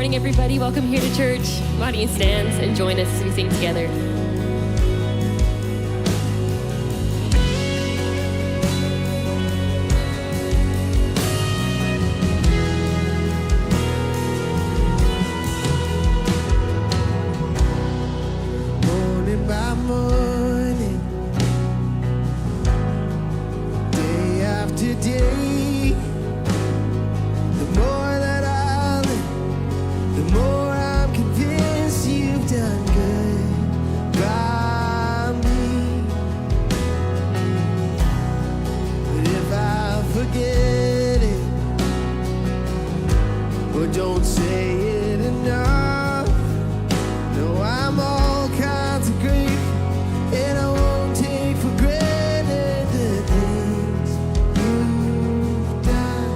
morning, everybody. Welcome here to church. Why don't you stand and join us as we sing together? Morning by morning, day after day, the more that I live, the more I'm convinced you've done good by me. But if I forget it, or don't say it enough, no, I'm all kinds of grateful, and I won't take for granted the things you've done.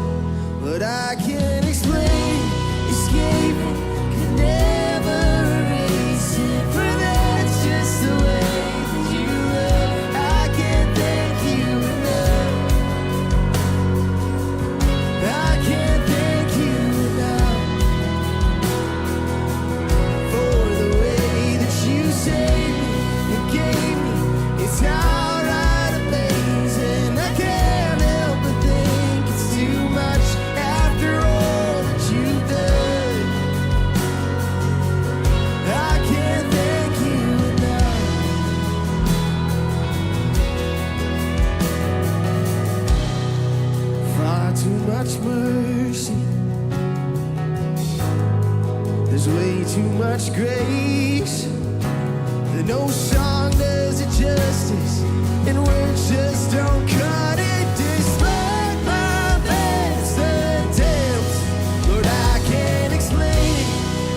But I can't explain, escape it, can never erase it, for that's just the way that you love. I can't thank you enough. I can't thank you enough for the way that you saved me and gave me. It's outright amazing. I can't help but think it's too much after all that you've done. I can't thank you enough. Far too much mercy. There's way too much grace. No song does it justice, and words just don't cut it. Despite my best attempts, Lord, I can't explain it,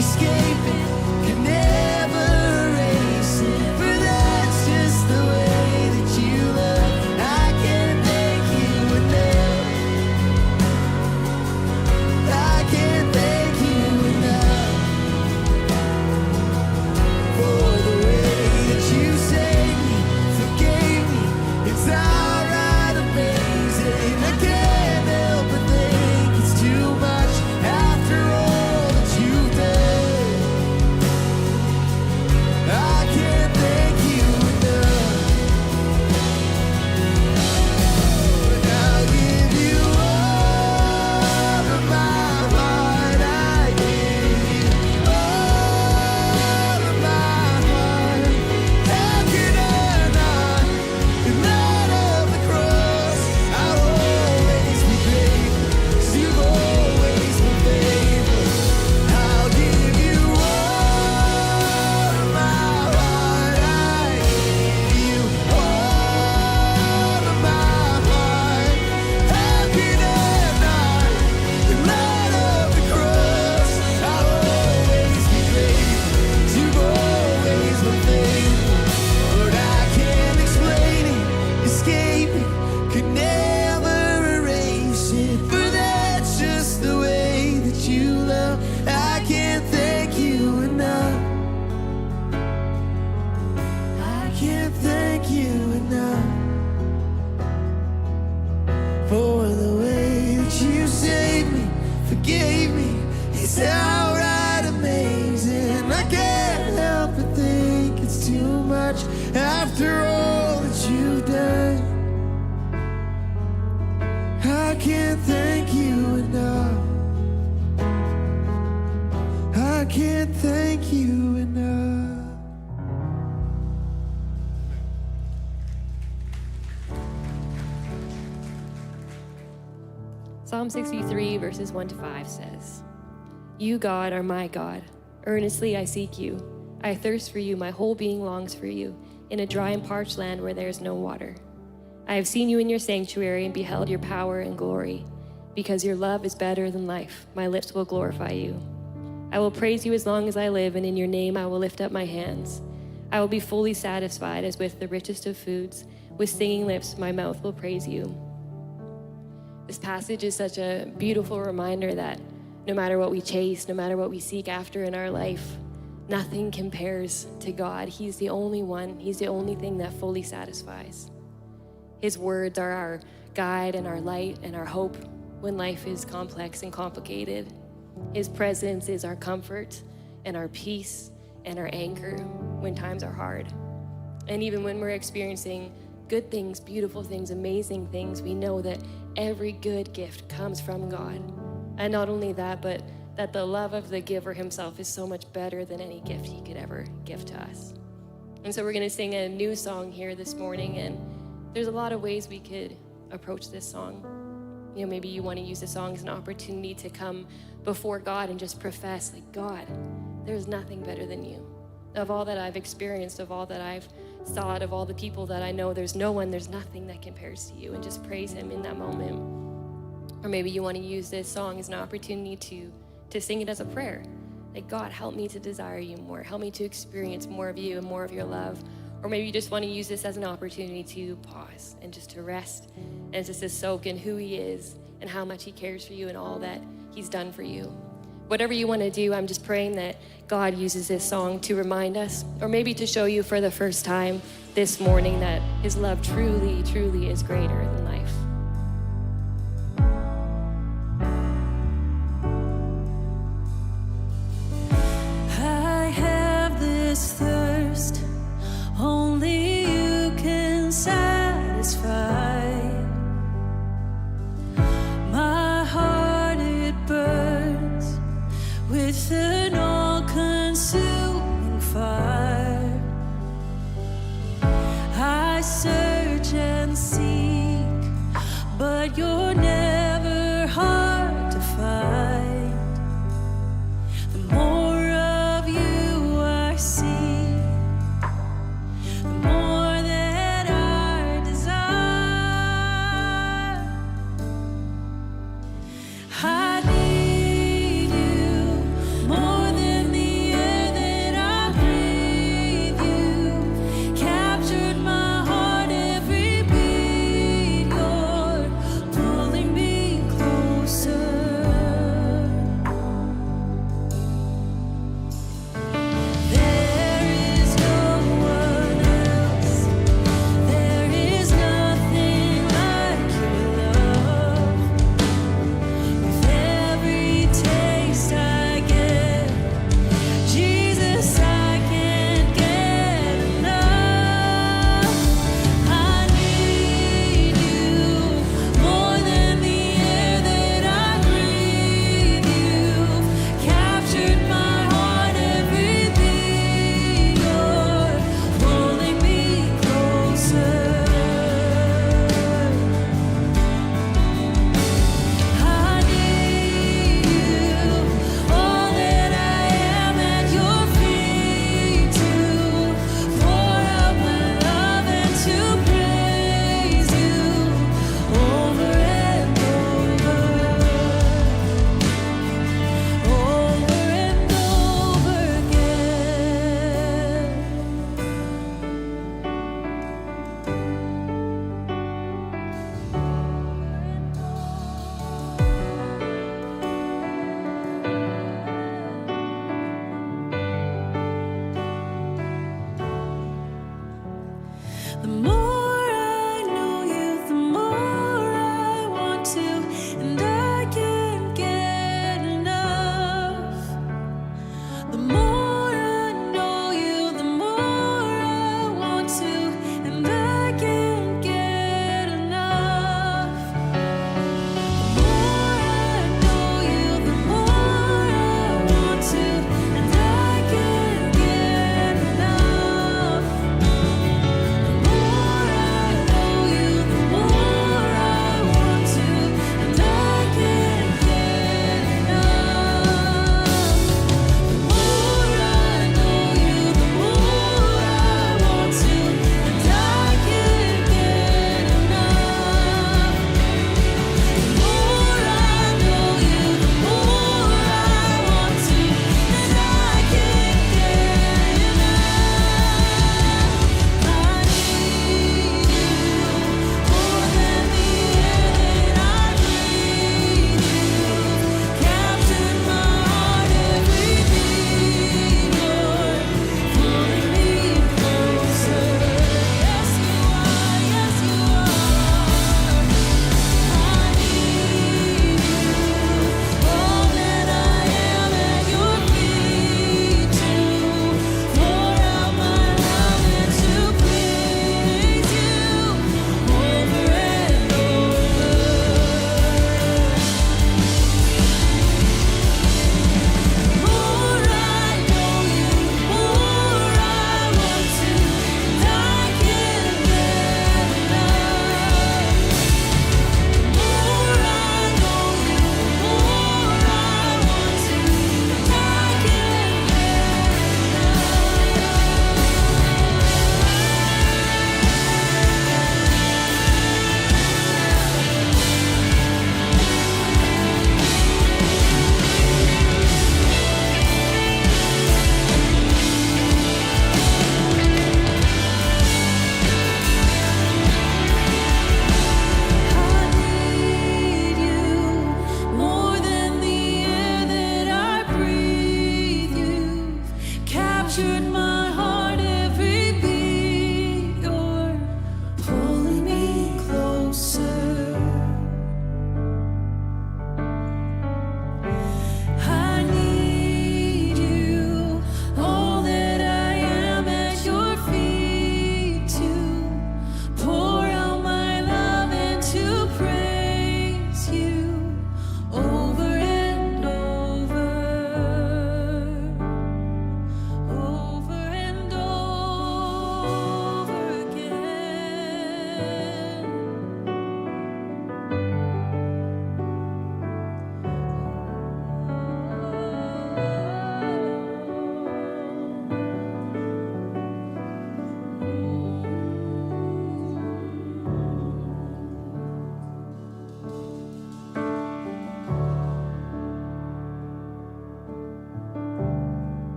escape it, can never erase it, for that's just the way that you love. I can't thank you enough. I can't thank you enough for the way that you saved me, forgave me. It's outright amazing. I can't help but think it's too much after all that you've done. I can't thank you enough. But I'll give you all of my heart. I give you all of my heart. How could I not? The night of the cross, I'll always be grateful, 'cause you've always been faithful. I'll give you all of my heart. I give you all of my heart. How could I not? The night of the cross, I'll always be grateful, 'cause you've always been faithful. But I can't explain it, escape it, could never erase it, for that's just the way that you love. I can't thank you enough. I can't thank you enough for the way that you saved me, forgave me. It's outright amazing. I can't help but think it's too much after all that you've done. I can't thank you enough. I can't thank you enough. Psalm 63, verses 1 to 5 says, "You, God, are my God. Earnestly I seek you. I thirst for you. My whole being longs for you, in a dry and parched land where there is no water. I have seen you in your sanctuary and beheld your power and glory. Because your love is better than life, my lips will glorify you. I will praise you as long as I live, and in your name I will lift up my hands. I will be fully satisfied as with the richest of foods. With singing lips, my mouth will praise you." This passage is such a beautiful reminder that no matter what we chase, no matter what we seek after in our life, nothing compares to God. He's the only one. He's the only thing that fully satisfies. His words are our guide and our light and our hope when life is complex and complicated. His presence is our comfort and our peace and our anchor when times are hard. And even when we're experiencing good things, beautiful things, amazing things, we know that every good gift comes from God. And not only that, but that the love of the giver himself is so much better than any gift he could ever give to us. And so we're going to sing a new song here this morning, and there's a lot of ways we could approach this song. You know, maybe you want to use the song as an opportunity to come before God and just profess, like, God, there's nothing better than you. Of all that I've experienced, of all that I've thought, of all the people that I know, there's nothing that compares to you, and just praise him in that moment. Or maybe you want to use this song as an opportunity to sing it as a prayer. Like, God, help me to desire you more. Help me to experience more of you and more of your love. Or maybe you just want to use this as an opportunity to pause and just to rest and just to soak in who he is and how much he cares for you and all that he's done for you. Whatever you want to do, I'm just praying that God uses this song to remind us, or maybe to show you for the first time this morning, that his love truly, truly is greater than life. I have this thirst, only you can satisfy. My heart, it burns with an all-consuming fire. I search and seek, but you're never hard to find. The more of you I see, the more that I desire. I need you more than the air that I breathe. You captured my heart, every beat. You're pulling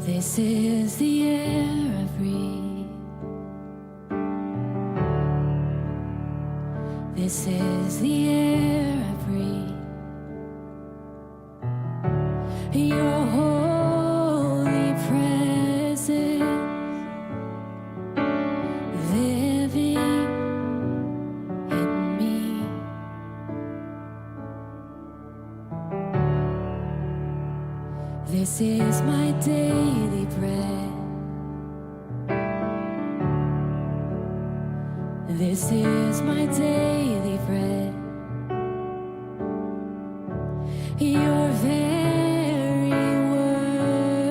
This is the air I breathe. This is the air I breathe. Your holy presence living in me. This is my daily bread. This is my daily bread. Your very word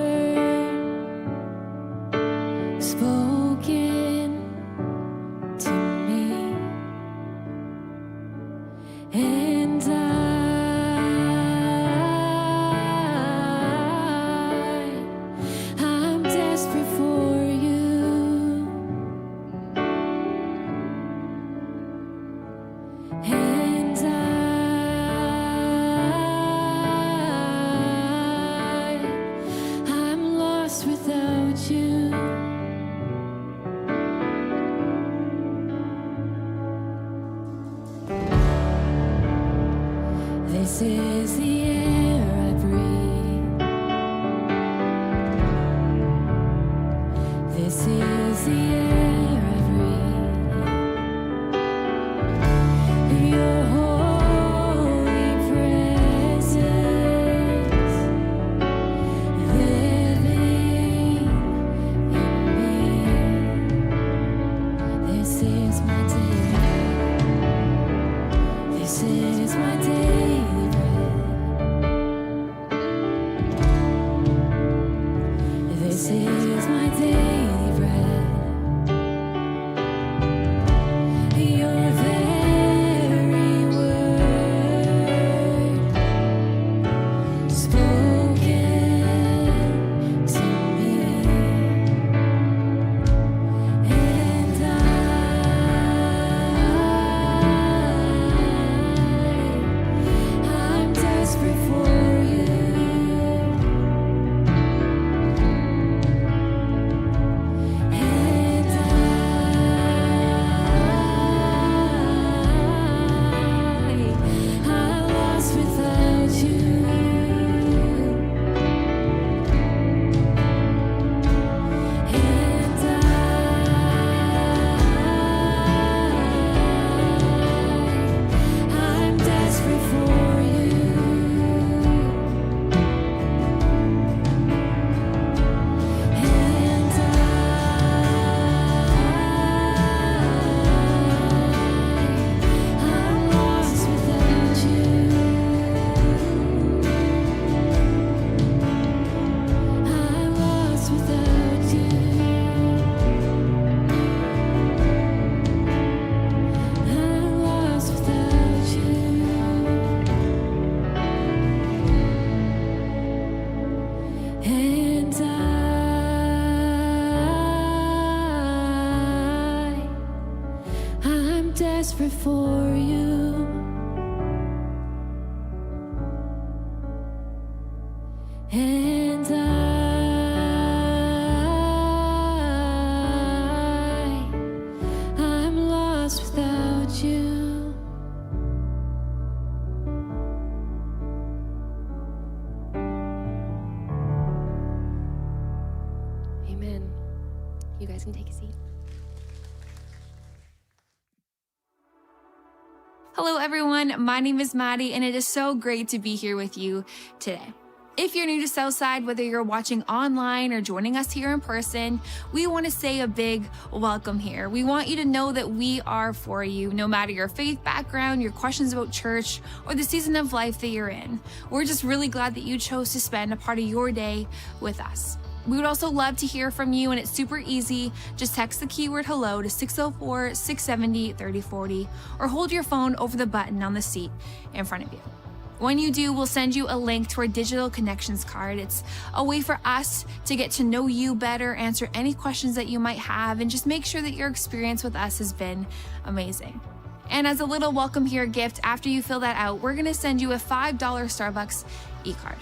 spoken to me, and I'm desperate for you, and I'm lost without you. This is the air I breathe. This is the air I breathe. Your holy presence living in me. This is my daily. This is my daily bread. This is my daily bread. Your very word spoken to me, and I'm desperate for you, and I'm lost without you, and I'm desperate for you, and I'm lost without you. I'm lost without you. I'm lost without you. And I'm desperate for you. And I'm lost without you. Amen. You guys can take a seat. Hello, everyone. My name is Maddie, and it is so great to be here with you today. If you're new to Southside, whether you're watching online or joining us here in person, we want to say a big welcome here. We want you to know that we are for you, no matter your faith background, your questions about church, or the season of life that you're in. We're just really glad that you chose to spend a part of your day with us. We would also love to hear from you, and it's super easy. Just text the keyword hello to 604-670-3040 or hold your phone over the button on the seat in front of you. When you do, we'll send you a link to our digital connections card. It's a way for us to get to know you better, answer any questions that you might have, and just make sure that your experience with us has been amazing. And as a little welcome here gift, after you fill that out, we're going to send you a $5 Starbucks e-card.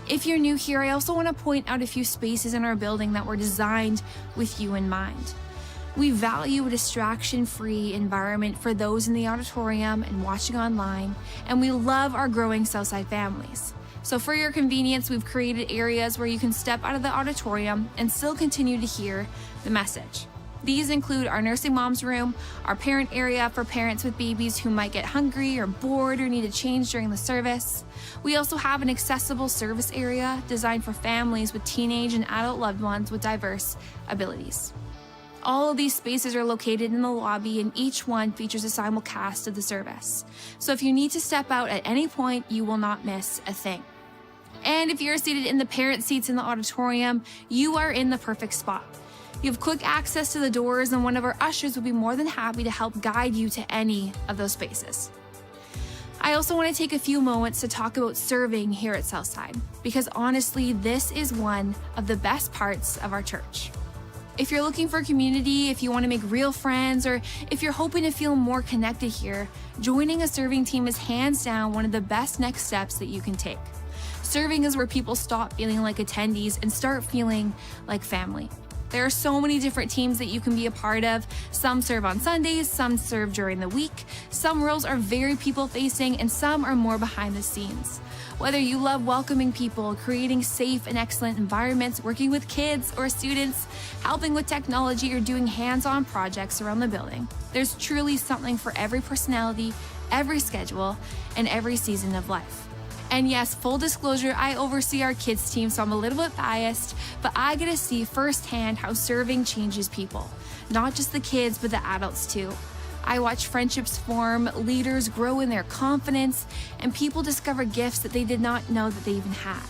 If you're new here, I also want to point out a few spaces in our building that were designed with you in mind. We value a distraction-free environment for those in the auditorium and watching online, and we love our growing Southside families. So for your convenience, we've created areas where you can step out of the auditorium and still continue to hear the message. These include our nursing mom's room, our parent area for parents with babies who might get hungry or bored or need a change during the service. We also have an accessible service area designed for families with teenage and adult loved ones with diverse abilities. All of these spaces are located in the lobby, and each one features a simulcast of the service. So if you need to step out at any point, you will not miss a thing. And if you're seated in the parent seats in the auditorium, you are in the perfect spot. You have quick access to the doors, and one of our ushers would be more than happy to help guide you to any of those spaces. I also want to take a few moments to talk about serving here at Southside, because honestly, this is one of the best parts of our church. If you're looking for community, if you want to make real friends, or if you're hoping to feel more connected here, joining a serving team is hands down one of the best next steps that you can take. Serving is where people stop feeling like attendees and start feeling like family. There are so many different teams that you can be a part of. Some serve on Sundays, some serve during the week. Some roles are very people-facing, and some are more behind the scenes. Whether you love welcoming people, creating safe and excellent environments, working with kids or students, helping with technology, or doing hands-on projects around the building, there's truly something for every personality, every schedule, and every season of life. And yes, full disclosure, I oversee our kids team, so I'm a little bit biased, but I get to see firsthand how serving changes people. Not just the kids, but the adults too. I watch friendships form, leaders grow in their confidence, and people discover gifts that they did not know that they even had.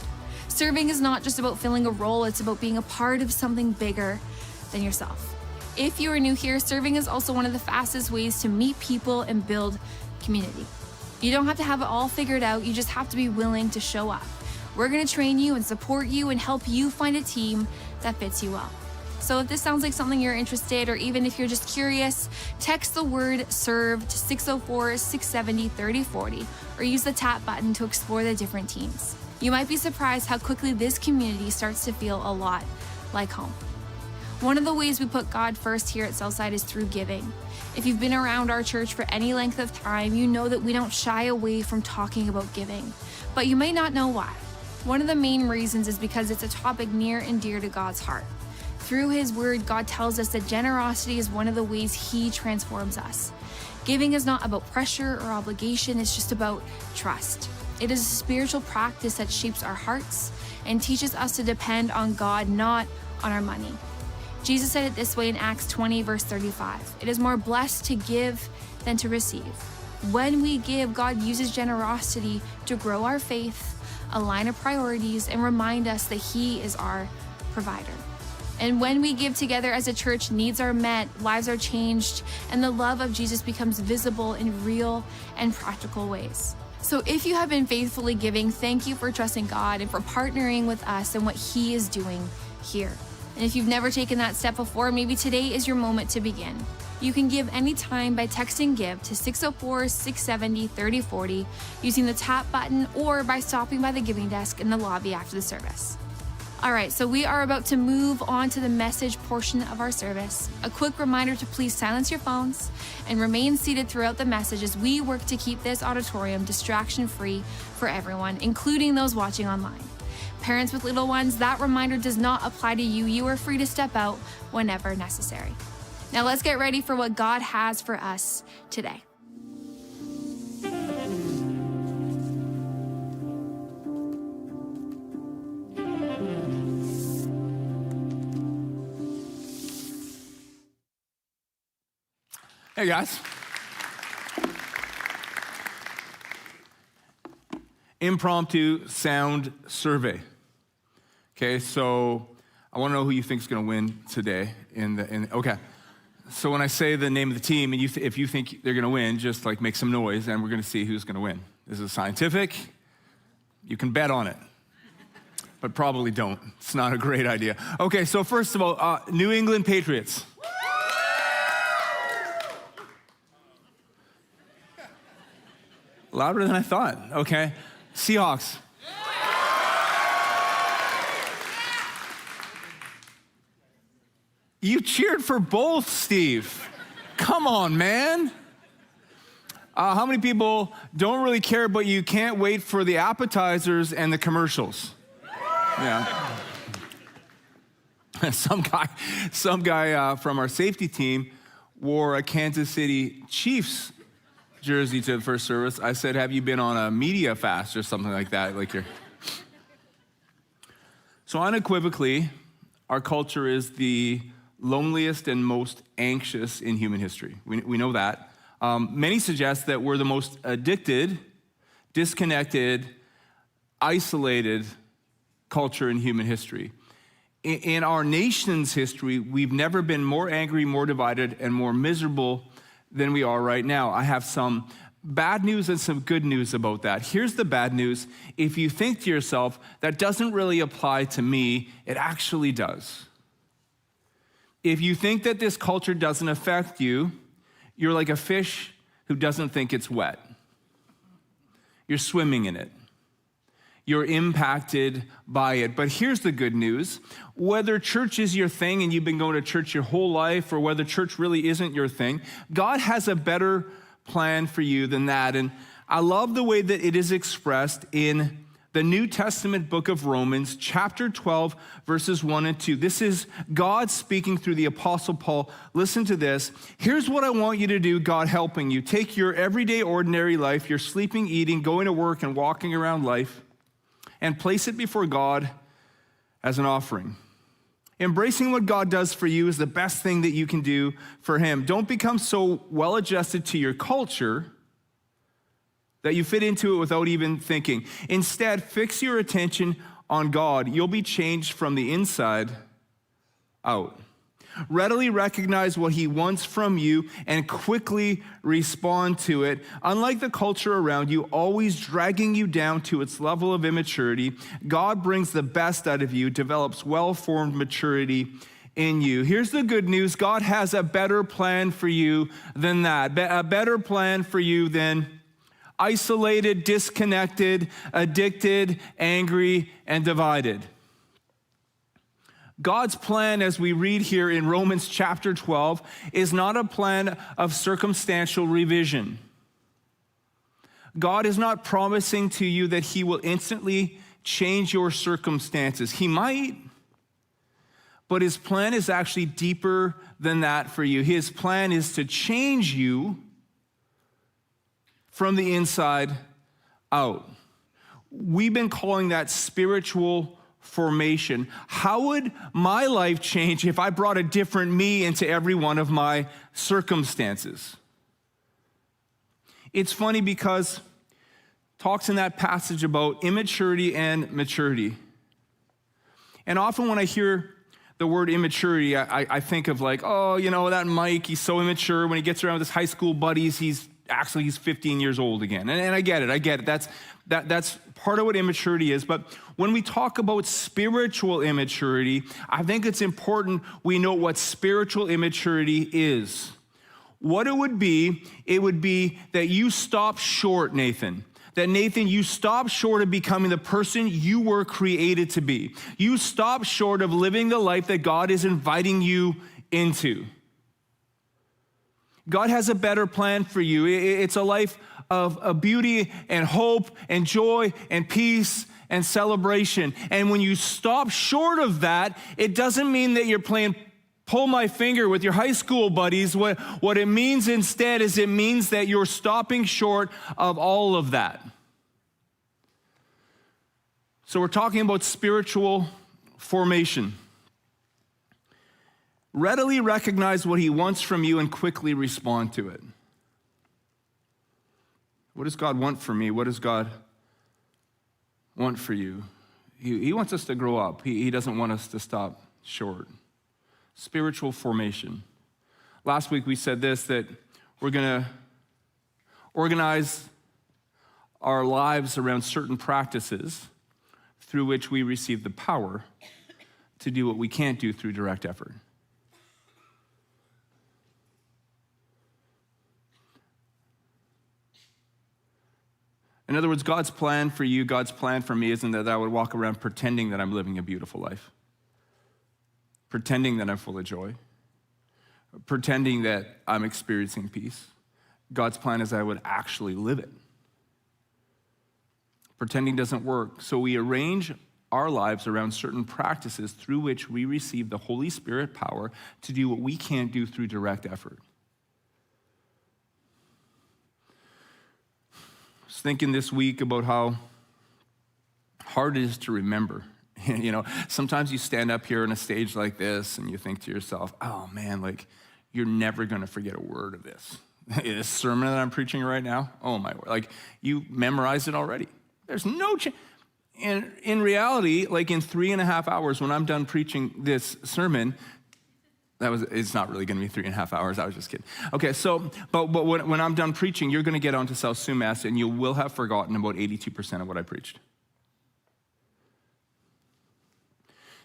Serving is not just about filling a role, it's about being a part of something bigger than yourself. If you are new here, serving is also one of the fastest ways to meet people and build community. You don't have to have it all figured out, you just have to be willing to show up. We're going to train you and support you and help you find a team that fits you well. So if this sounds like something you're interested, or even if you're just curious, text the word SERVE to 604-670-3040 or use the tap button to explore the different teams. You might be surprised how quickly this community starts to feel a lot like home. One of the ways we put God first here at Southside is through giving. If you've been around our church for any length of time, you know that we don't shy away from talking about giving, but you may not know why. One of the main reasons is because it's a topic near and dear to God's heart. Through His Word, God tells us that generosity is one of the ways He transforms us. Giving is not about pressure or obligation, it's just about trust. It is a spiritual practice that shapes our hearts and teaches us to depend on God, not on our money. Jesus said it this way in Acts 20, verse 35. It is more blessed to give than to receive. When we give, God uses generosity to grow our faith, align our priorities, and remind us that He is our provider. And when we give together as a church, needs are met, lives are changed, and the love of Jesus becomes visible in real and practical ways. So if you have been faithfully giving, thank you for trusting God and for partnering with us in what He is doing here. And if you've never taken that step before, maybe today is your moment to begin. You can give anytime by texting GIVE to 604-670-3040 using the tap button or by stopping by the giving desk in the lobby after the service. All right, so we are about to move on to the message portion of our service. A quick reminder to please silence your phones and remain seated throughout the message as we work to keep this auditorium distraction-free for everyone, including those watching online. Parents with little ones, that reminder does not apply to you. You are free to step out whenever necessary. Now let's get ready for what God has for us today. Hey guys. Impromptu sound survey. Okay, so I want to know who you think is going to win today. Okay, so when I say the name of the team, and if you think they're going to win, just like make some noise, and we're going to see who's going to win. This is scientific. You can bet on it, but probably don't. It's not a great idea. Okay, so first of all, New England Patriots. Louder than I thought. Okay, Seahawks. You cheered for both, Steve. Come on, man. How many people don't really care, but you can't wait for the appetizers and the commercials? Yeah. Some guy from our safety team wore a Kansas City Chiefs jersey to the first service. I said, have you been on a media fast or something like that? So unequivocally, our culture is the loneliest and most anxious in human history. We know that. Many suggest that we're the most addicted, disconnected, isolated culture in human history. In our nation's history, we've never been more angry, more divided, and more miserable than we are right now. I have some bad news and some good news about that. Here's the bad news. If you think to yourself, that doesn't really apply to me, it actually does. If you think that this culture doesn't affect you, you're like a fish who doesn't think it's wet. You're swimming in it. You're impacted by it. But here's the good news. Whether church is your thing and you've been going to church your whole life, or whether church really isn't your thing, God has a better plan for you than that. And I love the way that it is expressed in the New Testament book of Romans, chapter 12, verses 1 and 2. This is God speaking through the Apostle Paul. Listen to this. Here's what I want you to do, God helping you. Take your everyday, ordinary life, your sleeping, eating, going to work, and walking around life, and place it before God as an offering. Embracing what God does for you is the best thing that you can do for him. Don't become so well adjusted to your culture that you fit into it without even thinking. Instead, fix your attention on God. You'll be changed from the inside out. Readily recognize what he wants from you and quickly respond to it. Unlike the culture around you, always dragging you down to its level of immaturity, God brings the best out of you, develops well-formed maturity in you. Here's the good news. God has a better plan for you than that. A better plan for you than isolated, disconnected, addicted, angry, and divided. God's plan, as we read here in Romans chapter 12, is not a plan of circumstantial revision. God is not promising to you that he will instantly change your circumstances. He might, but his plan is actually deeper than that for you. His plan is to change you from the inside out. We've been calling that spiritual formation. How would my life change if I brought a different me into every one of my circumstances? It's funny because it talks in that passage about immaturity and maturity. And often when I hear the word immaturity, I think of like, oh, you know, that Mike, he's so immature. When he gets around with his high school buddies, he's 15 years old again. And I get it. That's part of what immaturity is. But when we talk about spiritual immaturity, I think it's important we know what spiritual immaturity is. What it would be that you stop short, Nathan. That, Nathan, you stop short of becoming the person you were created to be. You stop short of living the life that God is inviting you into. God has a better plan for you. It's a life of beauty and hope and joy and peace and celebration. And when you stop short of that, it doesn't mean that you're playing pull my finger with your high school buddies. What it means instead is it means that you're stopping short of all of that. So we're talking about spiritual formation. Readily recognize what he wants from you and quickly respond to it. What does God want for me? What does God want for you? He wants us to grow up. He doesn't want us to stop short. Spiritual formation. Last week we said this, that we're going to organize our lives around certain practices through which we receive the power to do what we can't do through direct effort. In other words, God's plan for you, God's plan for me isn't that I would walk around pretending that I'm living a beautiful life, pretending that I'm full of joy. pretending that I'm experiencing peace. God's plan is I would actually live it. Pretending doesn't work. So we arrange our lives around certain practices through which we receive the Holy Spirit power to do what we can't do through direct effort. I was thinking this week about how hard it is to remember. You know, sometimes you stand up here on a stage like this and you think to yourself, oh man, like you're never going to forget a word of this. This sermon that I'm preaching right now, oh my word, like you memorized it already. There's no chance. And in reality, like in 3.5 hours when I'm done preaching this sermon, it's not really going to be 3.5 hours. I was just kidding. Okay, so, but when I'm done preaching, you're going to get onto South Sumas and you will have forgotten about 82% of what I preached.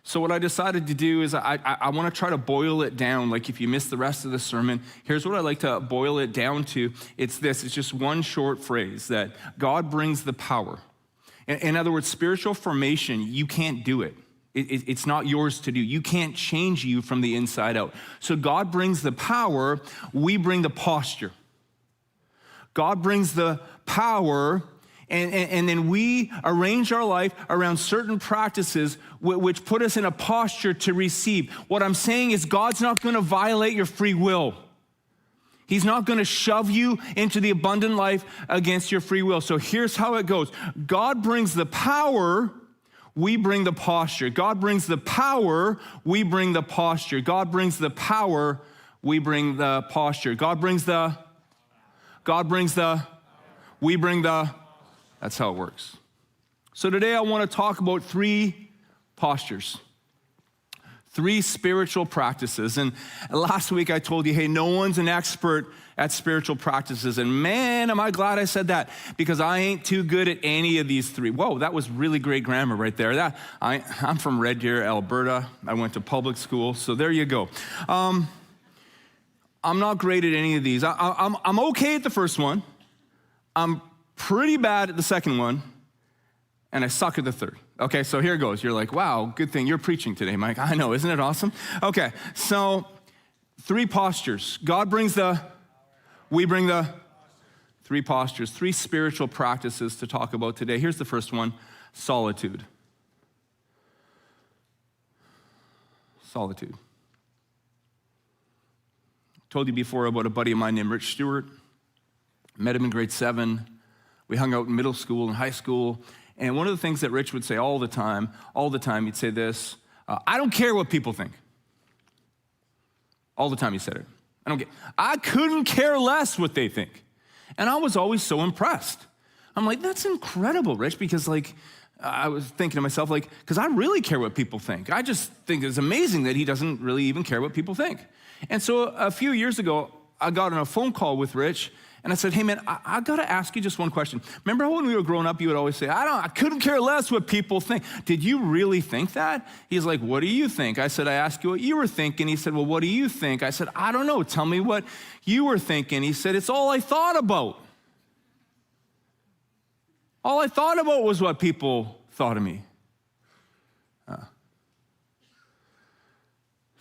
So what I decided to do is I want to try to boil it down. Like if you miss the rest of the sermon, here's what I like to boil it down to. It's this. It's just one short phrase that God brings the power. In other words, spiritual formation, you can't do it. It's not yours to do. You can't change you from the inside out. So God brings the power. We bring the posture. God brings the power. And then we arrange our life around certain practices which put us in a posture to receive. What I'm saying is God's not going to violate your free will. He's not going to shove you into the abundant life against your free will. So here's how it goes. God brings the power, we bring the posture. God brings the power, we bring the posture. God brings the power, we bring the posture. We bring the. That's how it works. So today I want to talk about 3 postures, 3 spiritual practices. And last week I told you, hey, no one's an expert at spiritual practices. And man, am I glad I said that, because I ain't too good at any of these 3. Whoa, that was really great grammar right there. I'm from Red Deer, Alberta. I went to public school, so there you go. I'm not great at any of these. I'm okay at the first one. I'm pretty bad at the second one, and I suck at the third. Okay, so here it goes. You're like, wow, good thing you're preaching today, Mike. I know, isn't it awesome? Okay, so 3 postures. God brings we bring the 3 postures, 3 spiritual practices to talk about today. Here's the first one, solitude. Solitude. Told you before about a buddy of mine named Rich Stewart. Met him in grade 7. We hung out in middle school and high school. And one of the things that Rich would say all the time, he'd say this, I don't care what people think. All the time he said it. I couldn't care less what they think. And I was always so impressed. I'm like, that's incredible, Rich, because like, I was thinking to myself, like, because I really care what people think. I just think it's amazing that he doesn't really even care what people think. And so a few years ago, I got on a phone call with Rich, and I said, hey man, I gotta ask you just one question. Remember how when we were growing up, you would always say, I couldn't care less what people think. Did you really think that? He's like, what do you think? I said, I asked you what you were thinking. He said, well, what do you think? I said, I don't know, tell me what you were thinking. He said, it's all I thought about. All I thought about was what people thought of me.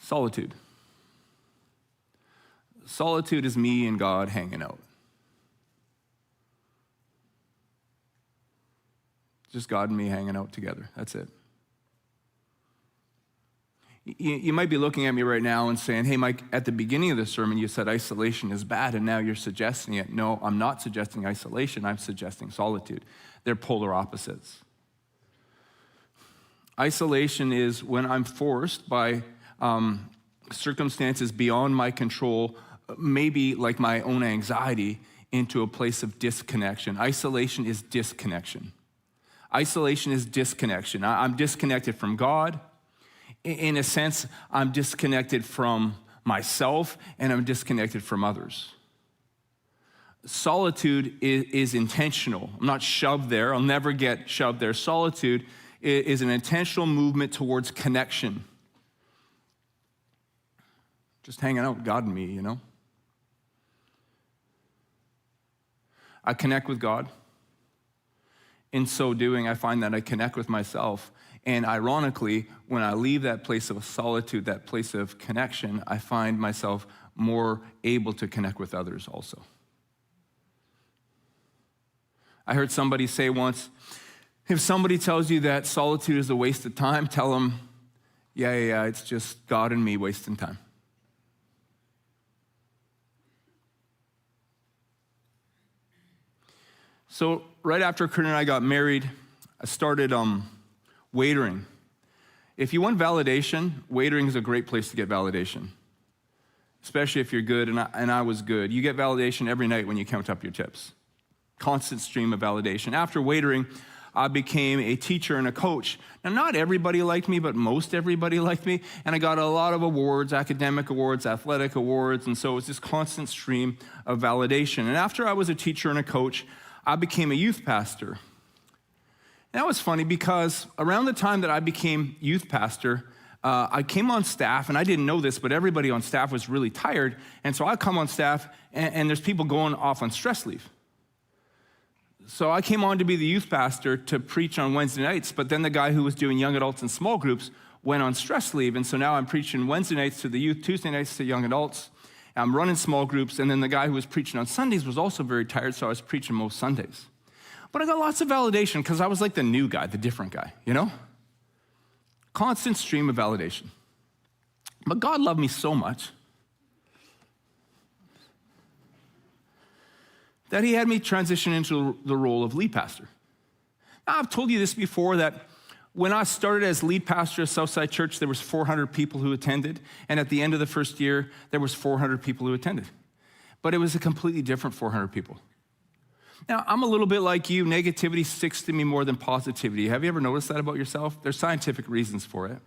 Solitude. Solitude is me and God hanging out. Just God and me hanging out together. That's it. You might be looking at me right now and saying, hey, Mike, at the beginning of the sermon, you said isolation is bad, and now you're suggesting it. No, I'm not suggesting isolation. I'm suggesting solitude. They're polar opposites. Isolation is when I'm forced by circumstances beyond my control, maybe like my own anxiety, into a place of disconnection. Isolation is disconnection. Isolation is disconnection. I'm disconnected from God. In a sense, I'm disconnected from myself, and I'm disconnected from others. Solitude is intentional. I'm not shoved there. I'll never get shoved there. Solitude is an intentional movement towards connection. Just hanging out with God and me, you know? I connect with God. In so doing, I find that I connect with myself. And ironically, when I leave that place of solitude, that place of connection, I find myself more able to connect with others also. I heard somebody say once, if somebody tells you that solitude is a waste of time, tell them, yeah, it's just God and me wasting time. So right after Kurt and I got married, I started waitering. If you want validation, waitering is a great place to get validation, especially if you're good, and I was good. You get validation every night when you count up your tips. Constant stream of validation. After waitering, I became a teacher and a coach. Now, not everybody liked me, but most everybody liked me, and I got a lot of awards, academic awards, athletic awards, and so it was this constant stream of validation. And after I was a teacher and a coach, I became a youth pastor. And that was funny because around the time that I became youth pastor, I came on staff, and I didn't know this, but everybody on staff was really tired, and so I come on staff, and there's people going off on stress leave. So I came on to be the youth pastor to preach on Wednesday nights, but then the guy who was doing young adults and small groups went on stress leave, and so now I'm preaching Wednesday nights to the youth, Tuesday nights to young adults. I'm running small groups, and then the guy who was preaching on Sundays was also very tired, so I was preaching most Sundays. But I got lots of validation because I was like the new guy, the different guy, you know? Constant stream of validation. But God loved me so much that he had me transition into the role of lead pastor. Now, I've told you this before, that when I started as lead pastor of Southside Church, there was 400 people who attended, and at the end of the first year, there was 400 people who attended. But it was a completely different 400 people. Now, I'm a little bit like you. Negativity sticks to me more than positivity. Have you ever noticed that about yourself? There's scientific reasons for it.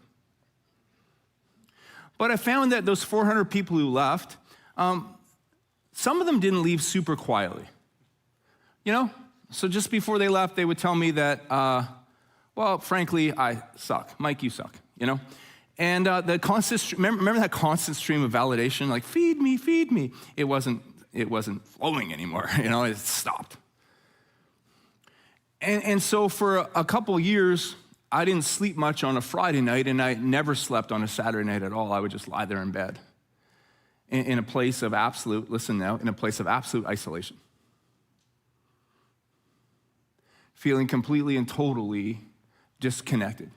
But I found that those 400 people who left, some of them didn't leave super quietly. You know? So just before they left, they would tell me that, well, frankly, I suck. Mike, you suck, you know? And the constant, remember that constant stream of validation? Like, feed me, feed me. It wasn't flowing anymore, you know? It stopped. And so for a couple years, I didn't sleep much on a Friday night, and I never slept on a Saturday night at all. I would just lie there in bed in a place of absolute, listen now, in a place of absolute isolation. Feeling completely and totally disconnected.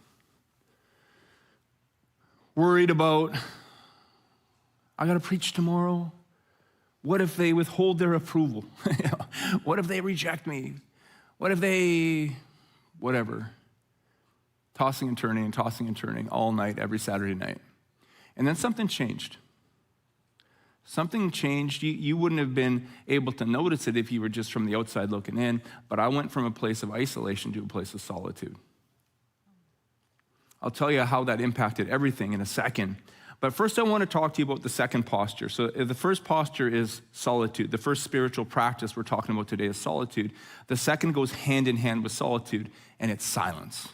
Worried about, I gotta preach tomorrow. What if they withhold their approval? What if they reject me? What if they, whatever. Tossing and turning all night, every Saturday night. And then something changed. Something changed. You wouldn't have been able to notice it if you were just from the outside looking in, but I went from a place of isolation to a place of solitude. I'll tell you how that impacted everything in a second. But first I want to talk to you about the second posture. So the first posture is solitude. The first spiritual practice we're talking about today is solitude. The second goes hand in hand with solitude, and it's silence.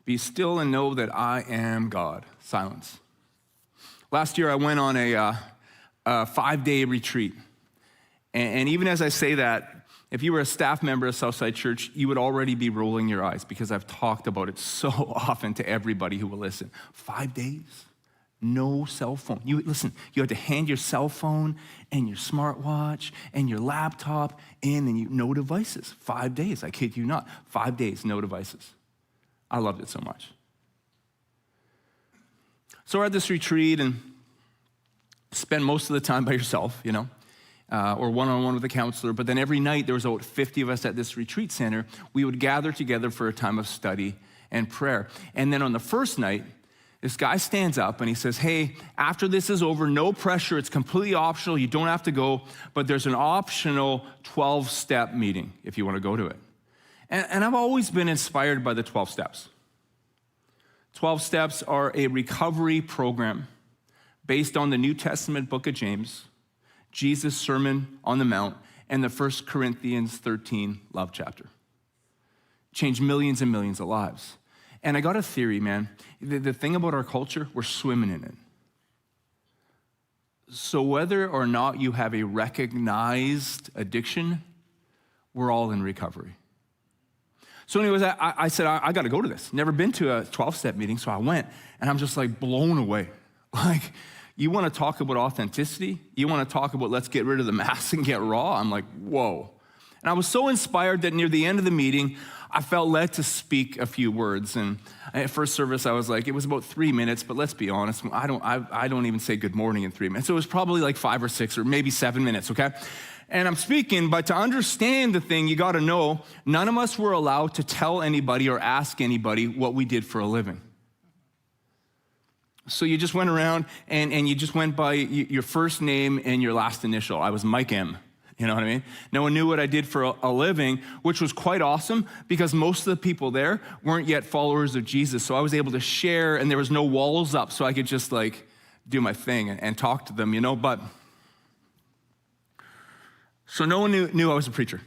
Be still and know that I am God. Silence. Last year I went on a 5-day retreat. And even as I say that, if you were a staff member of Southside Church, you would already be rolling your eyes because I've talked about it so often to everybody who will listen. 5 days, no cell phone. You had to hand your cell phone and your smartwatch and your laptop in, and no devices. 5 days, I kid you not. 5 days, no devices. I loved it so much. So we're at this retreat and spend most of the time by yourself, you know, or one-on-one with a counselor. But then every night, there was about 50 of us at this retreat center. We would gather together for a time of study and prayer. And then on the first night, this guy stands up and he says, hey, after this is over, no pressure. It's completely optional. You don't have to go. But there's an optional 12-step meeting if you want to go to it. And I've always been inspired by the 12 steps. 12 steps are a recovery program based on the New Testament book of James, Jesus' Sermon on the Mount, and the 1 Corinthians 13 love chapter. Changed millions and millions of lives. And I got a theory, man. The thing about our culture, we're swimming in it. So whether or not you have a recognized addiction, we're all in recovery. So anyways, I said, I got to go to this. Never been to a 12-step meeting, so I went, and I'm just like blown away. Like, you want to talk about authenticity? You want to talk about let's get rid of the mask and get raw? I'm like, whoa. And I was so inspired that near the end of the meeting, I felt led to speak a few words. And at first service, I was like, it was about 3 minutes, but let's be honest, I don't even say good morning in 3 minutes. So it was probably like 5 or 6 or maybe 7 minutes, okay? And I'm speaking, but to understand the thing, you got to know, none of us were allowed to tell anybody or ask anybody what we did for a living. So you just went around and you just went by your first name and your last initial. I was Mike M. You know what I mean? No one knew what I did for a living, which was quite awesome because most of the people there weren't yet followers of Jesus. So I was able to share, and there was no walls up, so I could just like do my thing and talk to them, you know? But so no one knew I was a preacher.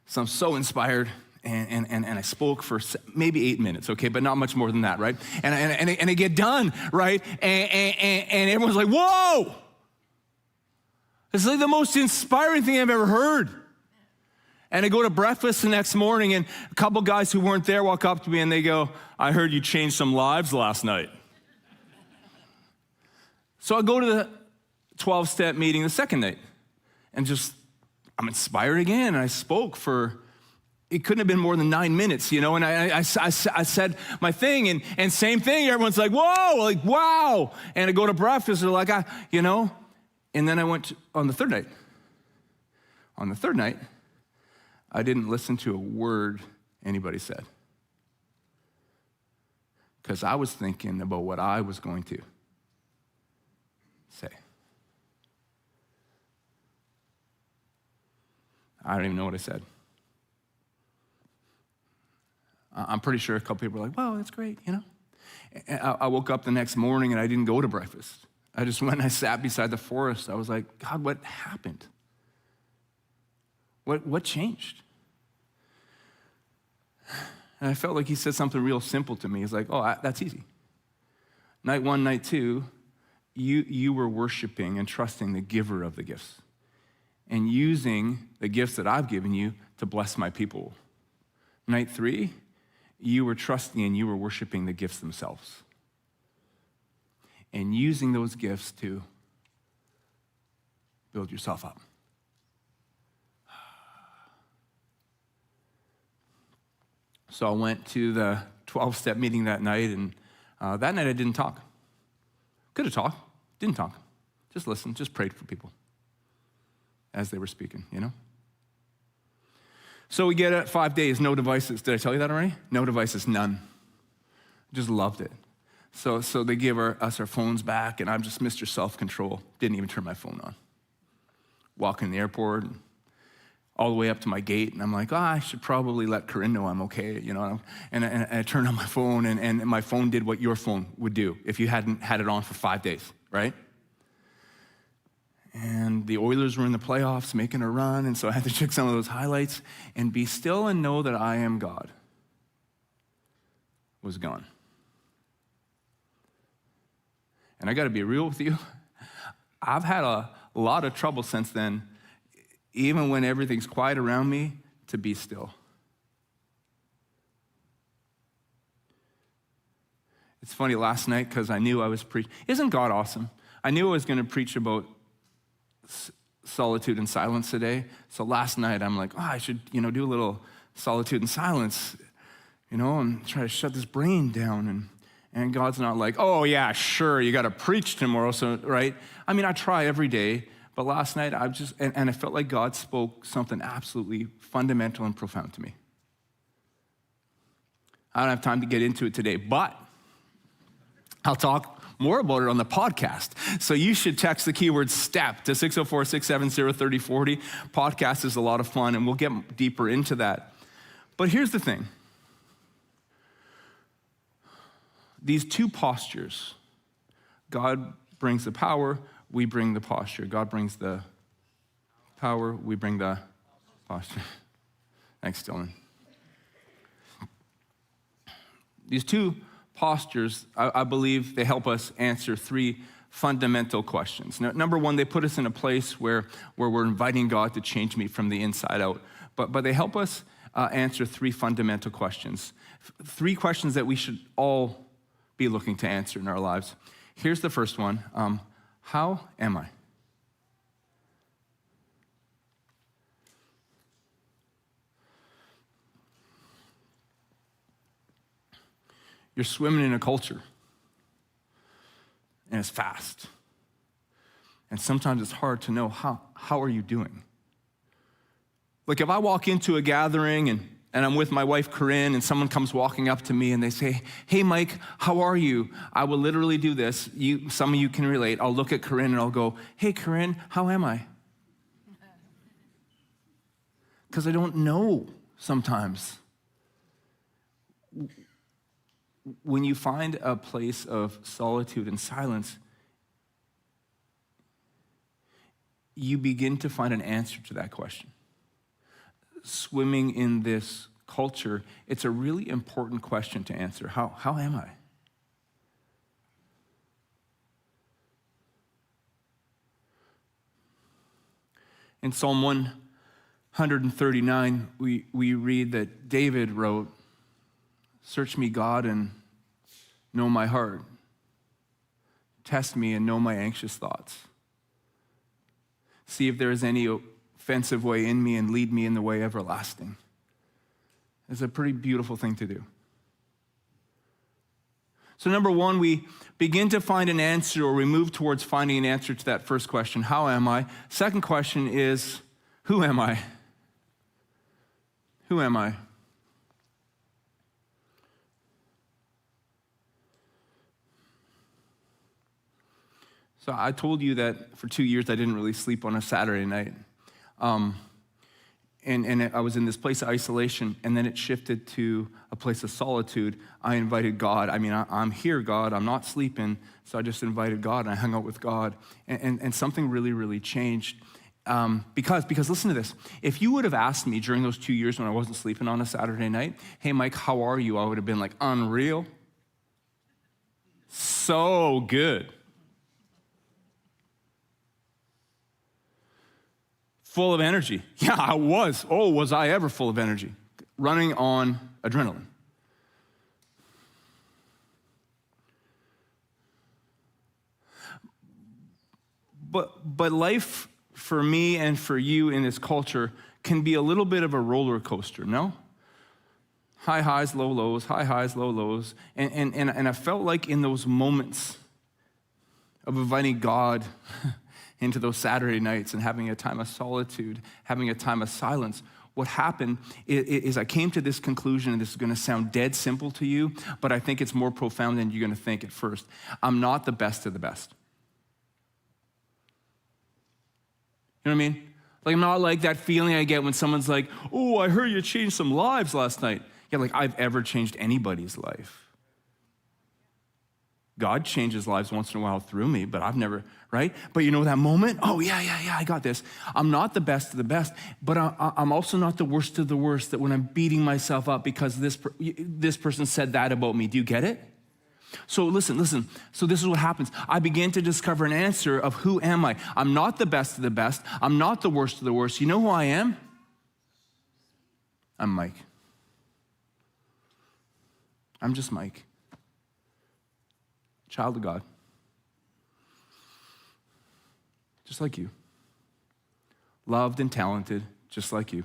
So I'm so inspired, and I spoke for maybe 8 minutes, okay, but not much more than that, right? And I get done, right? And everyone's like, whoa! It's like the most inspiring thing I've ever heard. And I go to breakfast the next morning, and a couple guys who weren't there walk up to me, and they go, I heard you changed some lives last night. So I go to the 12-step meeting the second night, and just, I'm inspired again, and I spoke for, it couldn't have been more than 9 minutes, you know, and I said my thing, and same thing, everyone's like, whoa, like, wow. And I go to breakfast, they're like, you know, and then I went on the third night. On the third night, I didn't listen to a word anybody said, because I was thinking about what I was going to say. I don't even know what I said. I'm pretty sure a couple people were like, wow, that's great, you know? And I woke up the next morning and I didn't go to breakfast. I just went and I sat beside the forest. I was like, God, what happened? What changed? And I felt like he said something real simple to me. He's like, oh, that's easy. Night 1, night 2, you were worshiping and trusting the giver of the gifts and using the gifts that I've given you to bless my people. Night 3, you were trusting and you were worshiping the gifts themselves and using those gifts to build yourself up. So I went to the 12-step meeting that night, and that night I didn't talk. Could have talked, didn't talk. Just listened, just prayed for people as they were speaking, you know? So we get at 5 days, no devices. Did I tell you that already? No devices, none. Just loved it. So they give us our phones back, and I'm just Mr. Self-Control. Didn't even turn my phone on. Walking in the airport, and all the way up to my gate, and I'm like, I should probably let Corinne know I'm okay, you know? And I turned on my phone, and my phone did what your phone would do if you hadn't had it on for 5 days, right? And the Oilers were in the playoffs making a run, and so I had to check some of those highlights, and be still and know that I am God was gone. And I got to be real with you. I've had a lot of trouble since then, even when everything's quiet around me, to be still. It's funny, last night, because I knew I was preaching. Isn't God awesome? I knew I was going to preach about solitude and silence today. So last night, I'm like, I should, do a little solitude and silence, and try to shut this brain down. And God's not like, oh, yeah, sure, you got to preach tomorrow, so, right? I mean, I try every day, but last night, I felt like God spoke something absolutely fundamental and profound to me. I don't have time to get into it today, but I'll talk more about it on the podcast. So you should text the keyword STEP to 604-670-3040. Podcast is a lot of fun, and we'll get deeper into that. But here's the thing. These two postures, God brings the power, we bring the posture. God brings the power, we bring the posture. Thanks, Dylan. These two postures, I believe they help us answer three fundamental questions. Now, number one, they put us in a place where we're inviting God to change me from the inside out. But they help us answer three fundamental questions. Three questions that we should all be looking to answer in our lives. Here's the first one. How am I? You're swimming in a culture, and it's fast. And sometimes it's hard to know how are you doing? Like if I walk into a gathering and I'm with my wife, Corinne, and someone comes walking up to me and they say, hey, Mike, how are you? I will literally do this. Some of you can relate. I'll look at Corinne and I'll go, hey, Corinne, how am I? Because I don't know sometimes. When you find a place of solitude and silence, you begin to find an answer to that question. Swimming in this culture, it's a really important question to answer. How am I? In Psalm 139, we read that David wrote, search me, God, and know my heart. Test me and know my anxious thoughts. See if there is any offensive way in me and lead me in the way everlasting. It's a pretty beautiful thing to do. So number one, we begin to find an answer, or we move towards finding an answer to that first question, how am I? Second question is, who am I? Who am I? So I told you that for 2 years I didn't really sleep on a Saturday night. And I was in this place of isolation, and then it shifted to a place of solitude. I invited God. I mean, I'm here, God. I'm not sleeping. So I just invited God, and I hung out with God. And something really, really changed. Because listen to this. If you would have asked me during those 2 years when I wasn't sleeping on a Saturday night, hey, Mike, how are you? I would have been like, unreal. So good. Full of energy. Yeah, I was. Oh, was I ever full of energy? Running on adrenaline. But life for me and for you in this culture can be a little bit of a roller coaster, no? High highs, low lows, high highs, low lows. And I felt like in those moments of inviting God into those Saturday nights and having a time of solitude, having a time of silence, what happened is I came to this conclusion, and this is going to sound dead simple to you, but I think it's more profound than you're going to think at first. I'm not the best of the best. You know what I mean? Like, I'm not like that feeling I get when someone's like, oh, I heard you changed some lives last night. Yeah, like I've ever changed anybody's life. God changes lives once in a while through me, but I've never, right? But you know that moment? Oh, yeah, I got this. I'm not the best of the best, but I'm also not the worst of the worst, that when I'm beating myself up because this person said that about me. Do you get it? So listen. So this is what happens. I began to discover an answer of who am I? I'm not the best of the best. I'm not the worst of the worst. You know who I am? I'm Mike. I'm just Mike. Child of God. Just like you. Loved and talented, just like you.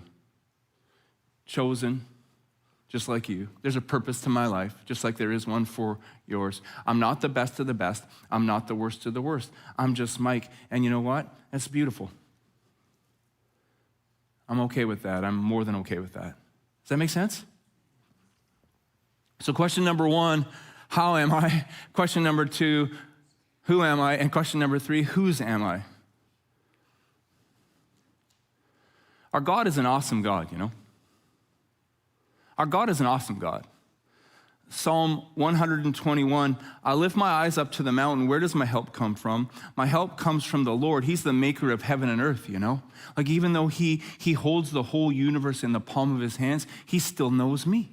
Chosen, just like you. There's a purpose to my life, just like there is one for yours. I'm not the best of the best. I'm not the worst of the worst. I'm just Mike. And you know what? That's beautiful. I'm okay with that. I'm more than okay with that. Does that make sense? So question number one, how am I? Question number two, who am I? And question number three, whose am I? Our God is an awesome God, you know? Our God is an awesome God. Psalm 121, I lift my eyes up to the mountain. Where does my help come from? My help comes from the Lord. He's the maker of heaven and earth, you know? Like even though he holds the whole universe in the palm of his hands, he still knows me.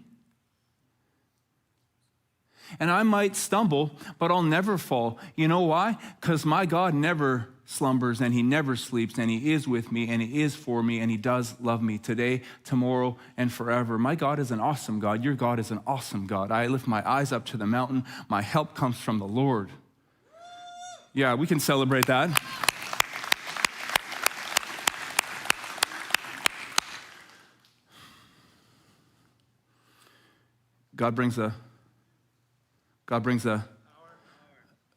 And I might stumble, but I'll never fall. You know why? Because my God never slumbers, and he never sleeps, and he is with me, and he is for me, and he does love me today, tomorrow, and forever. My God is an awesome God. Your God is an awesome God. I lift my eyes up to the mountain. My help comes from the Lord. Yeah, we can celebrate that.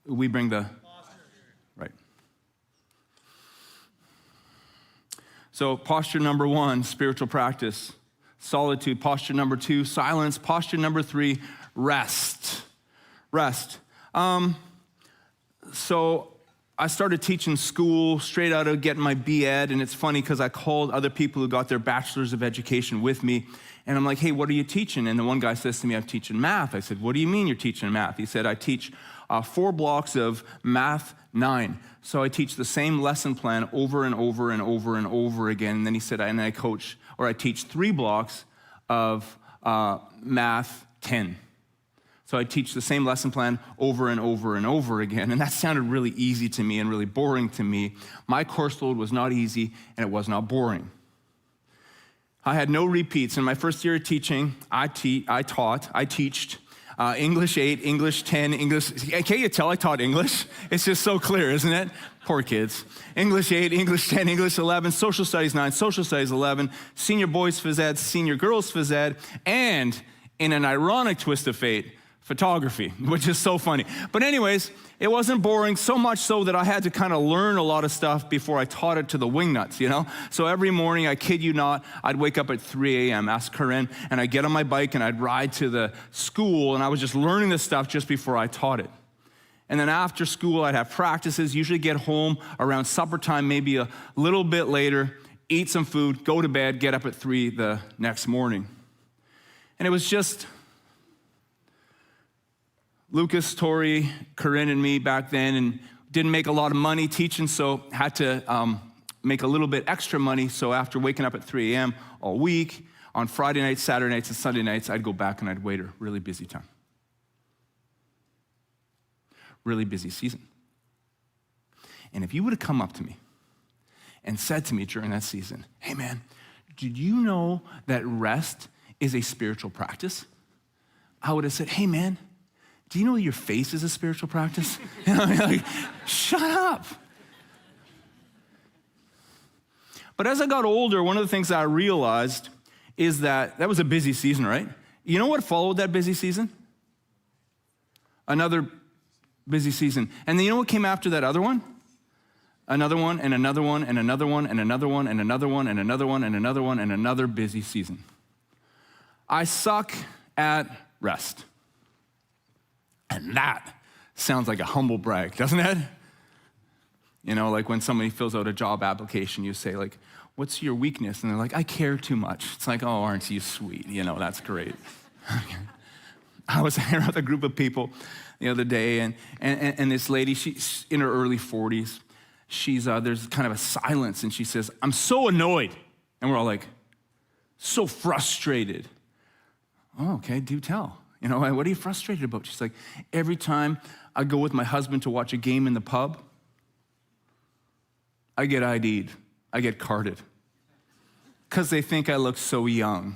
We bring the, right. So posture number 1, spiritual practice. Solitude. Posture number 2, silence. Posture number 3, rest. Rest. So I started teaching school straight out of getting my B.Ed, and it's funny because I called other people who got their bachelor's of education with me, and I'm like, hey, what are you teaching? And the one guy says to me, I'm teaching math. I said, what do you mean you're teaching math? He said, I teach 4 blocks of math 9. So I teach the same lesson plan over and over and over and over again. And then he said, and I teach 3 blocks of math 10. So I teach the same lesson plan over and over and over again. And that sounded really easy to me and really boring to me. My course load was not easy, and it was not boring. I had no repeats. In my first year of teaching, I teached English 8, English 10, English, can't you tell I taught English? It's just so clear, isn't it? Poor kids. English 8, English 10, English 11, social studies 9, social studies 11, senior boys phys ed, senior girls phys ed, and in an ironic twist of fate, photography, which is so funny. But anyways, it wasn't boring, so much so that I had to kind of learn a lot of stuff before I taught it to the wingnuts, you know? So every morning, I kid you not, I'd wake up at 3 a.m., ask Corinne, and I'd get on my bike and I'd ride to the school, and I was just learning this stuff just before I taught it. And then after school, I'd have practices, usually get home around supper time, maybe a little bit later, eat some food, go to bed, get up at 3 the next morning. And it was just Lucas, Tori, Corinne, and me back then, and didn't make a lot of money teaching, so had to make a little bit extra money. So after waking up at 3 a.m. all week, on Friday nights, Saturday nights, and Sunday nights, I'd go back and I'd wait a really busy time. Really busy season. And if you would have come up to me and said to me during that season, hey man, did you know that rest is a spiritual practice? I would have said, hey man, do you know your face is a spiritual practice? You know, like, shut up. But as I got older, one of the things I realized is that was a busy season, right? You know what followed that busy season? Another busy season. And then you know what came after that other one? Another one, and another one, and another one, and another one, and another one, and another one, and another one, and another busy season. I suck at rest. And that sounds like a humble brag, doesn't it? You know, like when somebody fills out a job application, you say, like, what's your weakness? And they're like, I care too much. It's like, oh, aren't you sweet? You know, that's great. I was hanging out with a group of people the other day, and this lady, she's in her early 40s. There's kind of a silence, and she says, I'm so annoyed. And we're all like, so frustrated. Oh, okay, do tell. You know, what are you frustrated about? She's like, every time I go with my husband to watch a game in the pub, I get ID'd. I get carded. Because they think I look so young.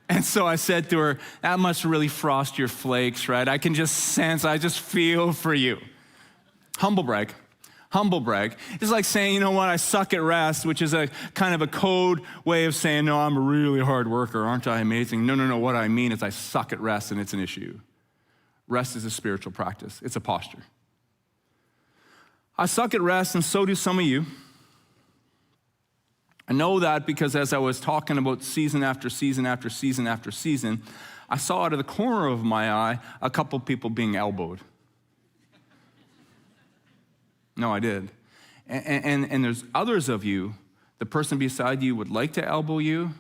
And so I said to her, that must really frost your flakes, right? I can just sense, I just feel for you. Humble brag. Humble brag. It's like saying, you know what, I suck at rest, which is a kind of a code way of saying, no, I'm a really hard worker. Aren't I amazing? No. What I mean is I suck at rest, and it's an issue. Rest is a spiritual practice. It's a posture. I suck at rest, and so do some of you. I know that because as I was talking about season after season after season after season, I saw out of the corner of my eye a couple people being elbowed. No, I did. And there's others of you, the person beside you would like to elbow you,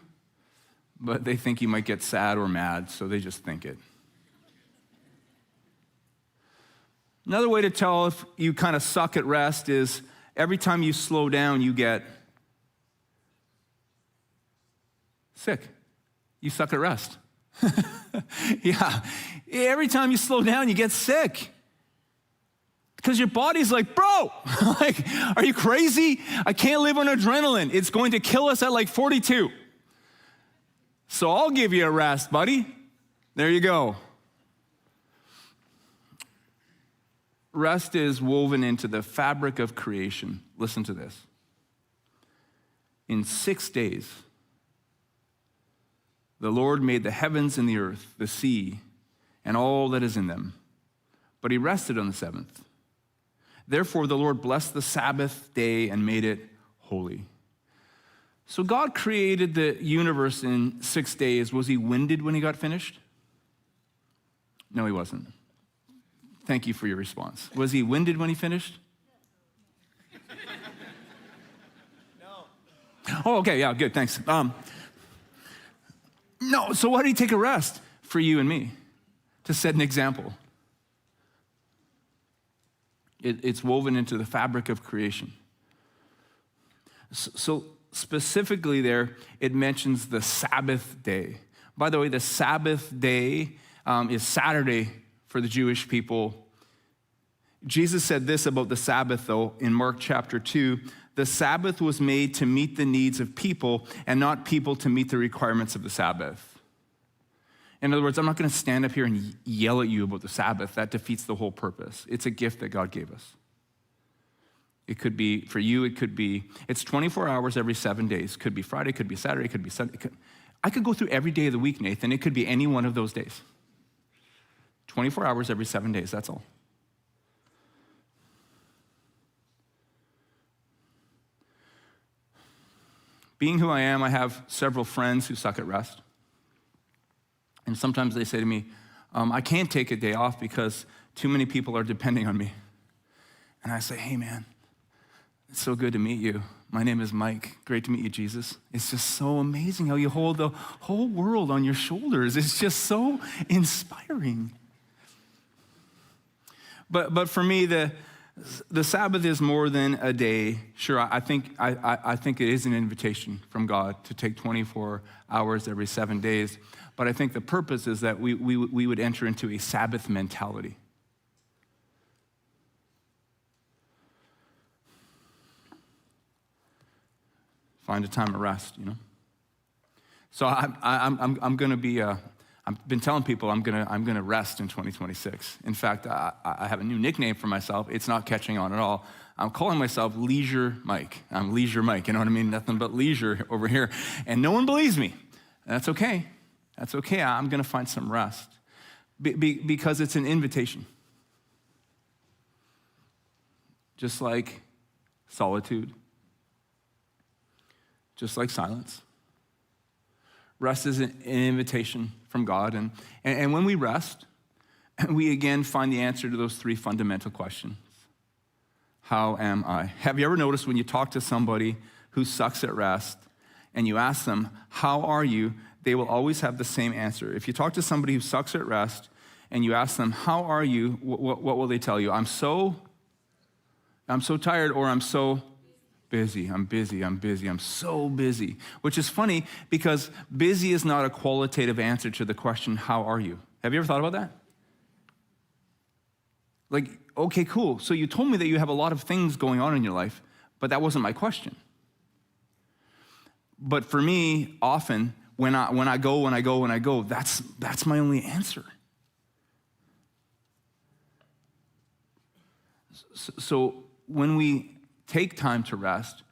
but they think you might get sad or mad, so they just think it. Another way to tell if you kind of suck at rest is every time you slow down, you get sick. You suck at rest. Yeah. Every time you slow down, you get sick. Because your body's like, bro, like, are you crazy? I can't live on adrenaline. It's going to kill us at like 42. So I'll give you a rest, buddy. There you go. Rest is woven into the fabric of creation. Listen to this. In 6 days, the Lord made the heavens and the earth, the sea, and all that is in them. But he rested on the seventh. Therefore, the Lord blessed the Sabbath day and made it holy. So God created the universe in 6 days. Was he winded when he got finished? No, he wasn't. Thank you for your response. Was he winded when he finished? No. Oh, okay, yeah, good, thanks. No, so why did he take a rest? For you and me, to set an example. It's woven into the fabric of creation. So specifically there, it mentions the Sabbath day. By the way, the Sabbath day is Saturday for the Jewish people. Jesus said this about the Sabbath, though, in Mark chapter 2. The Sabbath was made to meet the needs of people and not people to meet the requirements of the Sabbath. In other words, I'm not going to stand up here and yell at you about the Sabbath. That defeats the whole purpose. It's a gift that God gave us. It could be, for you, it's 24 hours every 7 days. Could be Friday, could be Saturday, could be Sunday. I could go through every day of the week, Nathan. It could be any one of those days. 24 hours every 7 days, that's all. Being who I am, I have several friends who suck at rest. And sometimes they say to me, I can't take a day off because too many people are depending on me. And I say, hey man, it's so good to meet you. My name is Mike. Great to meet you, Jesus. It's just so amazing how you hold the whole world on your shoulders. It's just so inspiring. But for me, the Sabbath is more than a day. Sure, I think it is an invitation from God to take 24 hours every 7 days. But I think the purpose is that we would enter into a Sabbath mentality. Find a time of rest, you know. So I'm going to be. I've been telling people I'm gonna rest in 2026. In fact, I have a new nickname for myself. It's not catching on at all. I'm calling myself Leisure Mike. I'm Leisure Mike. You know what I mean? Nothing but leisure over here, and no one believes me. That's okay. That's okay. I'm going to find some rest because it's an invitation. Just like solitude, just like silence. Rest is an invitation from God. And when we rest, we again find the answer to those three fundamental questions. How am I? Have you ever noticed when you talk to somebody who sucks at rest and you ask them, how are you? They will always have the same answer. If you talk to somebody who sucks at rest and you ask them, how are you? What will they tell you? I'm so tired, or I'm so busy. I'm so busy. Which is funny because busy is not a qualitative answer to the question, how are you? Have you ever thought about that? Like, okay, cool. So you told me that you have a lot of things going on in your life, but that wasn't my question. But for me, often, when I go, that's my only answer. So when we take time to rest,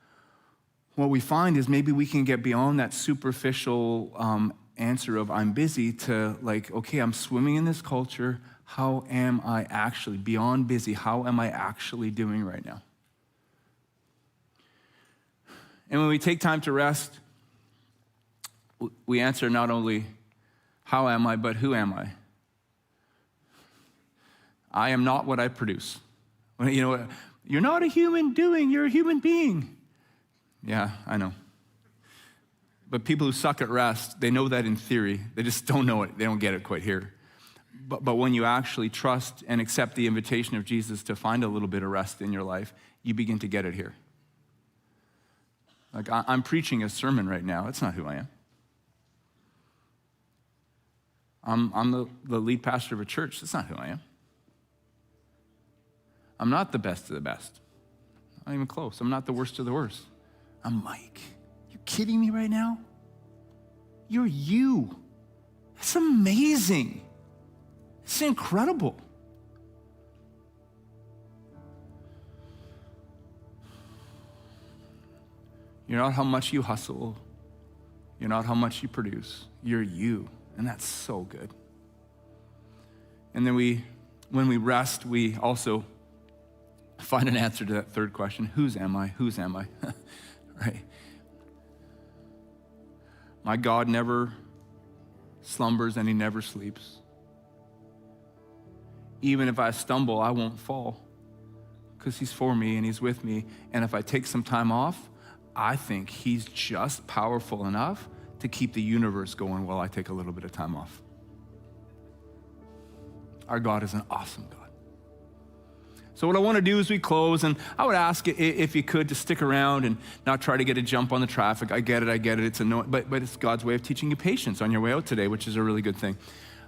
what we find is maybe we can get beyond that superficial answer of I'm busy to like, okay, I'm swimming in this culture. How am I actually, beyond busy, how am I actually doing right now? And when we take time to rest, we answer not only how am I, but who am I? I am not what I produce. You know, you're not a human doing, you're a human being. Yeah, I know. But people who suck at rest, they know that in theory. They just don't know it. They don't get it quite here. But when you actually trust and accept the invitation of Jesus to find a little bit of rest in your life, you begin to get it here. Like, I'm preaching a sermon right now. That's not who I am. I'm the lead pastor of a church. That's not who I am. I'm not the best of the best. Not even close. I'm not the worst of the worst. I'm Mike. You kidding me right now? You're you. That's amazing. It's incredible. You're not how much you hustle. You're not how much you produce. You're you. And that's so good. And then when we rest, we also find an answer to that third question. Whose am I? Whose am I? Right? My God never slumbers and he never sleeps. Even if I stumble, I won't fall because he's for me and he's with me. And if I take some time off, I think he's just powerful enough to keep the universe going while I take a little bit of time off. Our God is an awesome God. So what I want to do is we close, and I would ask if you could to stick around and not try to get a jump on the traffic. I get it, it's annoying, but it's God's way of teaching you patience on your way out today, which is a really good thing.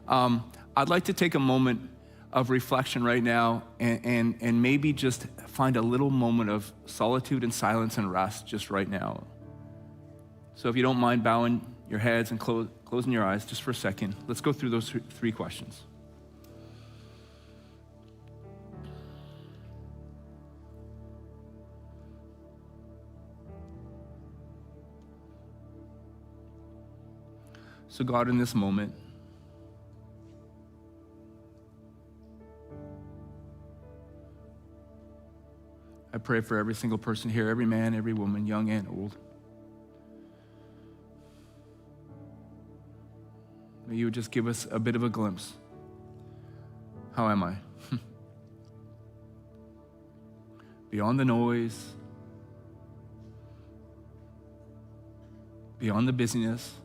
I'd like to take a moment of reflection right now and maybe just find a little moment of solitude and silence and rest just right now. So if you don't mind bowing your heads and closing your eyes just for a second, let's go through those three questions. So God, in this moment, I pray for every single person here, every man, every woman, young and old. May you just give us a bit of a glimpse. How am I? Beyond the noise, beyond the busyness,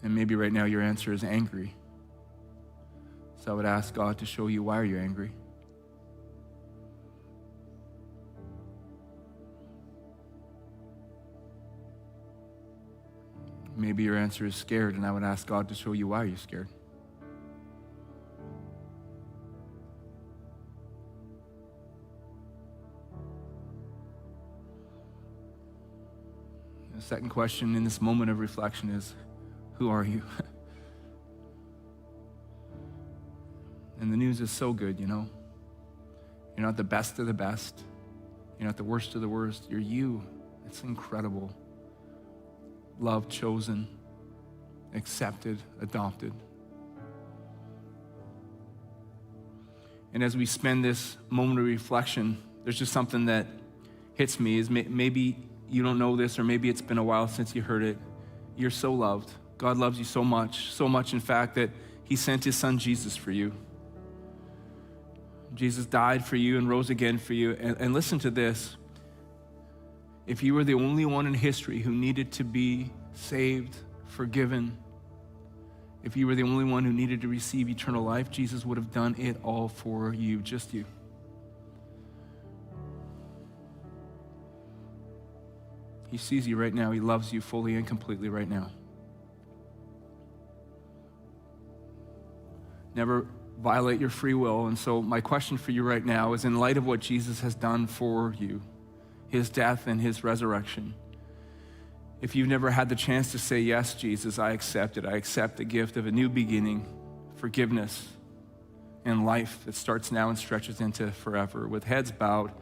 and maybe right now your answer is angry. So I would ask God to show you, why are you angry? Maybe your answer is scared, and I would ask God to show you, why are you scared? The second question in this moment of reflection is, who are you? And the news is so good, you know. You're not the best of the best. You're not the worst of the worst. You're you. It's incredible. Loved, chosen, accepted, adopted. And as we spend this moment of reflection, there's just something that hits me. Is maybe you don't know this, or maybe it's been a while since you heard it. You're so loved. God loves you so much in fact that he sent his son Jesus for you. Jesus died for you and rose again for you. And listen to this. If you were the only one in history who needed to be saved, forgiven, if you were the only one who needed to receive eternal life, Jesus would have done it all for you, just you. He sees you right now. He loves you fully and completely right now. Never violate your free will. And so my question for you right now is, in light of what Jesus has done for you, his death and his resurrection, if you've never had the chance to say, yes, Jesus, I accept it. I accept the gift of a new beginning, forgiveness, and life that starts now and stretches into forever, with heads bowed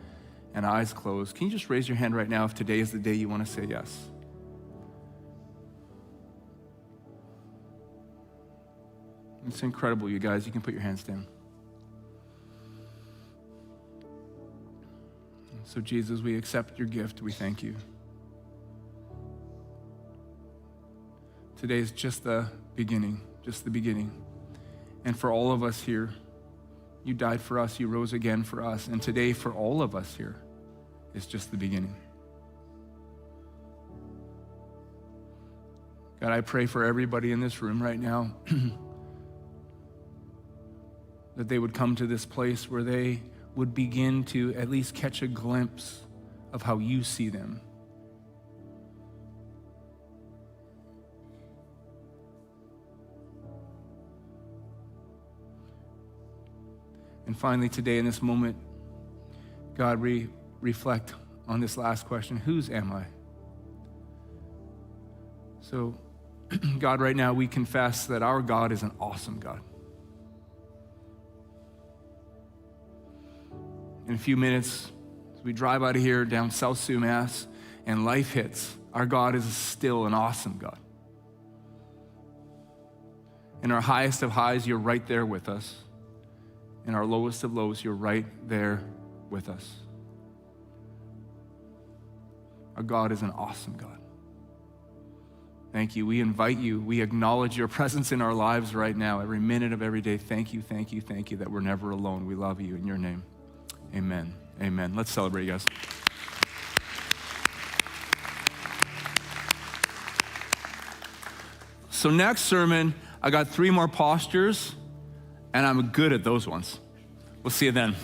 and eyes closed. Can you just raise your hand right now if today is the day you want to say yes? It's incredible, you guys. You can put your hands down. So Jesus, we accept your gift. We thank you. Today is just the beginning, just the beginning. And for all of us here, you died for us, you rose again for us. And today, for all of us here, is just the beginning. God, I pray for everybody in this room right now that they would come to this place where they would begin to at least catch a glimpse of how you see them. And finally, today in this moment, God, reflect on this last question: whose am I? So, God, right now we confess that our God is an awesome God. In a few minutes, as we drive out of here down South Sumas and life hits, our God is still an awesome God. In our highest of highs, you're right there with us. In our lowest of lows, you're right there with us. Our God is an awesome God. Thank you. We invite you. We acknowledge your presence in our lives right now, every minute of every day. Thank you, thank you, thank you that we're never alone. We love you in your name. Amen. Amen. Let's celebrate, you guys. So next sermon, I got 3 more postures, and I'm good at those ones. We'll see you then.